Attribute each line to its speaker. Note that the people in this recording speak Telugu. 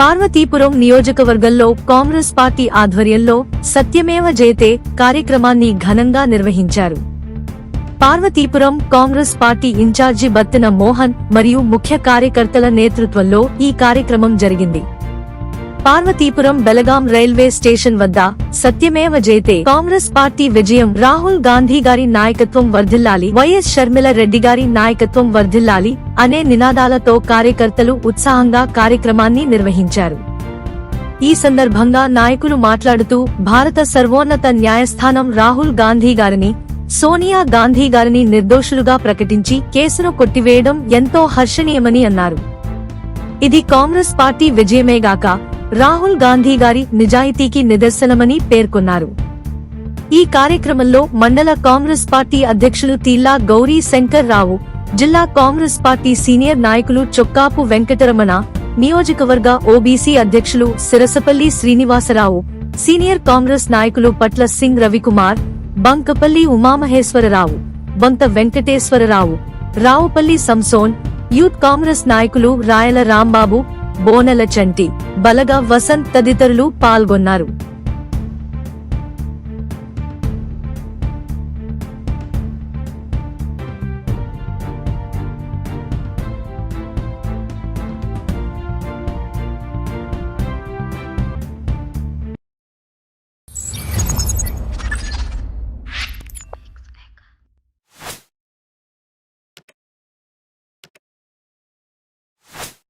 Speaker 1: పార్వతీపురం నియోజకవర్గంలో కాంగ్రెస్ పార్టీ ఆధ్వర్యంలో సత్యమేవ జయతే కార్యక్రమాన్ని ఘనంగా నిర్వహించారు. పార్వతీపురం కాంగ్రెస్ పార్టీ ఇన్ఛార్జి బత్తిన మోహన్ మరియు ముఖ్య కార్యకర్తల నేతృత్వంలో ఈ కార్యక్రమం జరిగింది. పార్వతీపురం బెలగాం రైల్వే స్టేషన్ వద్ద సత్యమేవ జయతే కాంగ్రెస్ పార్టీ విజయం, రాహుల్ గాంధీ గారి నాయకత్వం వర్ధిల్లాలి, వైఎస్ షర్మిల రెడ్డి గారి నాయకత్వం వర్ధిల్లాలి అనే నినాదాలతో కార్యకర్తలు ఉత్సాహంగా కార్యక్రమాన్ని నిర్వహించారు. ఈ సందర్భంగా నాయకులు మాట్లాడుతూ భారత సర్వోన్నత న్యాయస్థానం రాహుల్ గాంధీ గారిని, సోనియా గాంధీ గారిని నిర్దోషులుగా ప్రకటించి కేసును కొట్టివేయడం ఎంతో హర్షణీయమని అన్నారు. ఇది కాంగ్రెస్ పార్టీ విజయమేగాక రాహుల్ గాంధీ గారి నిజాయితీకి నిదర్శనమని పేర్కొన్నారు. ఈ కార్యక్రమంలో మండల కాంగ్రెస్ పార్టీ అధ్యక్షులు తీల్లా గౌరీ శంకర్ రావు, జిల్లా కాంగ్రెస్ పార్టీ సీనియర్ నాయకులు చొక్కాపు వెంకటరమణ, నియోజకవర్గ ఓబీసీ అధ్యక్షులు సిరసపల్లి శ్రీనివాసరావు, సీనియర్ కాంగ్రెస్ నాయకులు పట్ల సింగ్ రవికుమార్, బంకపల్లి ఉమామహేశ్వరరావు, బొంత వెంకటేశ్వరరావు, రావుపల్లి సంసోన్, యూత్ కాంగ్రెస్ నాయకులు రాయల రాంబాబు, బోనల చంటి, బలగా వసంత్ తదితరులు పాల్గొన్నారు.